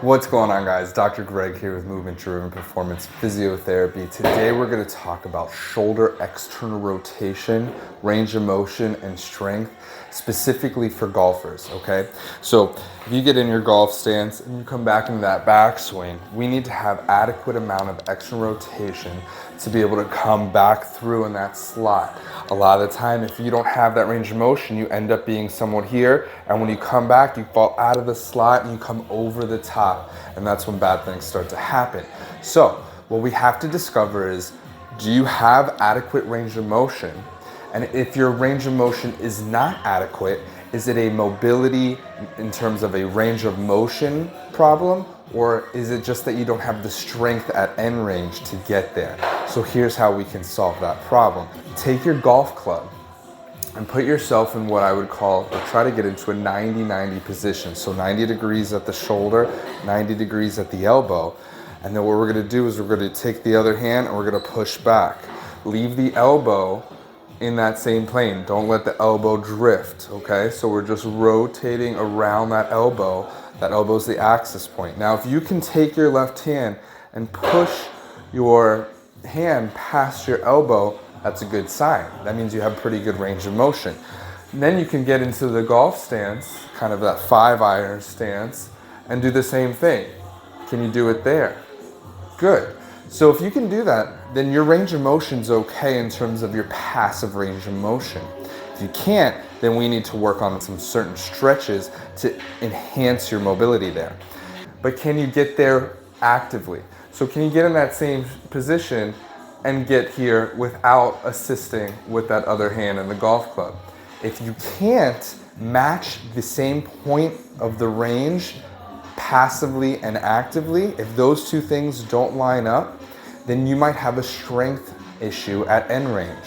What's going on, guys? Dr. Greg here with Movement Driven Performance Physiotherapy. Today we're going to talk about shoulder external rotation, range of motion, and strength, specifically for golfers, okay? So if you get in your golf stance and you come back into that backswing, we need to have adequate amount of external rotation to be able to come back through in that slot. A lot of the time, if you don't have that range of motion, you end up being somewhat here, and when you come back, you fall out of the slot and you come over the top, and that's when bad things start to happen. So what we have to discover is, do you have adequate range of motion? And if your range of motion is not adequate, is it a mobility in terms of a range of motion problem, or is it just that you don't have the strength at end range to get there? So here's how we can solve that problem. Take your golf club and put yourself in what I would call, or try to get into a 90-90 position. So 90 degrees at the shoulder, 90 degrees at the elbow. And then what we're gonna do is we're gonna take the other hand and we're gonna push back. Leave the elbow in that same plane. Don't let the elbow drift, okay? So we're just rotating around that elbow. That elbow's the axis point. Now, if you can take your left hand and push your hand past your elbow, that's a good sign. That means you have pretty good range of motion. And then you can get into the golf stance, kind of that 5-iron stance, and do the same thing. Can you do it there? Good. So if you can do that, then your range of motion's okay in terms of your passive range of motion. If you can't, then we need to work on some certain stretches to enhance your mobility there. But can you get there actively? So can you get in that same position and get here without assisting with that other hand in the golf club? If you can't match the same point of the range passively and actively, if those two things don't line up, then you might have a strength issue at end range.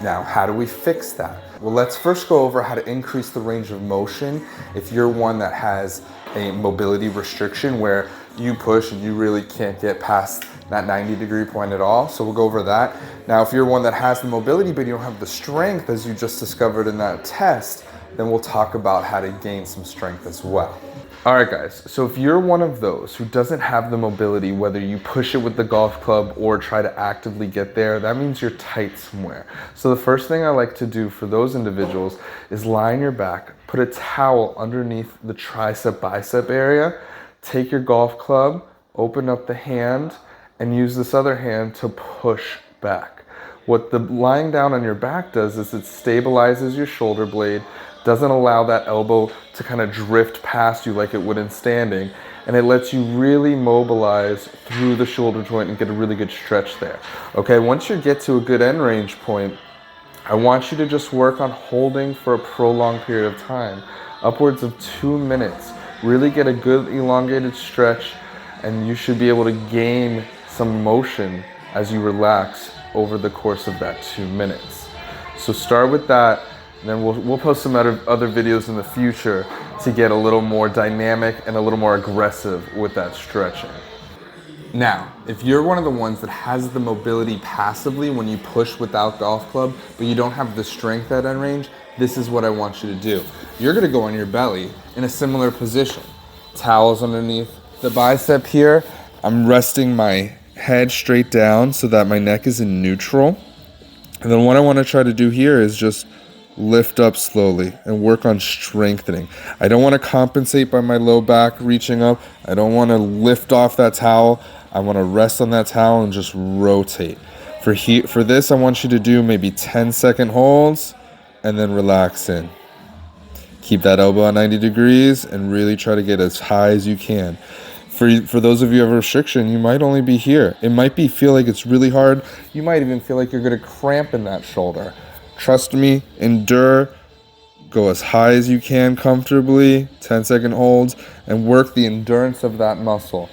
Now, how do we fix that? Well, let's first go over how to increase the range of motion if you're one that has a mobility restriction where you push and you really can't get past that 90-degree point at all. So we'll go over that. Now, if you're one that has the mobility but you don't have the strength, as you just discovered in that test, then we'll talk about how to gain some strength as well. All right, guys, so if you're one of those who doesn't have the mobility, whether you push it with the golf club or try to actively get there, that means you're tight somewhere. So the first thing I like to do for those individuals is lie on your back, put a towel underneath the tricep bicep area, take your golf club, open up the hand, and use this other hand to push back. What the lying down on your back does is it stabilizes your shoulder blade, doesn't allow that elbow to kind of drift past you like it would in standing, and it lets you really mobilize through the shoulder joint and get a really good stretch there. Okay, once you get to a good end range point, I want you to just work on holding for a prolonged period of time, upwards of 2 minutes. Really get a good elongated stretch, and you should be able to gain some motion as you relax over the course of that 2 minutes. So start with that. And then we'll post some other videos in the future to get a little more dynamic and a little more aggressive with that stretching. Now, if you're one of the ones that has the mobility passively when you push without golf club, but you don't have the strength at end range, this is what I want you to do. You're gonna go on your belly in a similar position. Towels underneath the bicep here. I'm resting my head straight down so that my neck is in neutral. And then what I wanna try to do here is just lift up slowly and work on strengthening. I don't want to compensate by my low back reaching up. I don't want to lift off that towel. I want to rest on that towel and just rotate. For this, I want you to do maybe 10-second holds and then relax in. Keep that elbow at 90 degrees and really try to get as high as you can. For those of you who have a restriction, you might only be here. It might feel like it's really hard. You might even feel like you're going to cramp in that shoulder. Trust me, endure, go as high as you can comfortably, 10-second holds, and work the endurance of that muscle.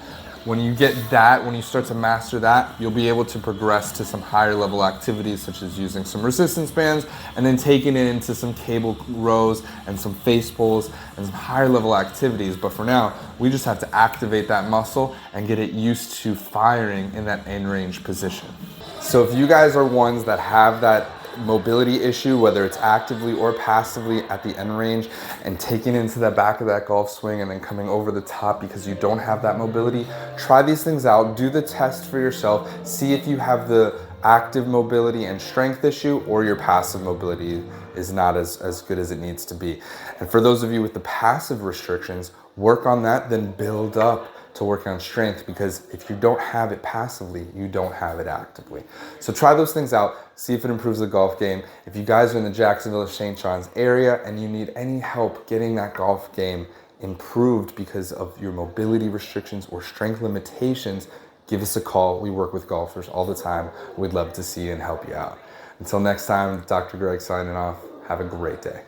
When you get that, when you start to master that, you'll be able to progress to some higher level activities such as using some resistance bands and then taking it into some cable rows and some face pulls and some higher level activities. But for now, we just have to activate that muscle and get it used to firing in that end range position. So if you guys are ones that have that mobility issue, whether it's actively or passively at the end range, and taking into the back of that golf swing and then coming over the top because you don't have that mobility, try these things out, do the test for yourself, see if you have the active mobility and strength issue or your passive mobility is not as good as it needs to be. And for those of you with the passive restrictions, work on that, then build up to work on strength, because if you don't have it passively, you don't have it actively. So try those things out, see if it improves the golf game. If you guys are in the Jacksonville or St. John's area and you need any help getting that golf game improved because of your mobility restrictions or strength limitations, give us a call. We work with golfers all the time. We'd love to see you and help you out. Until next time, Dr. Greg signing off. Have a great day.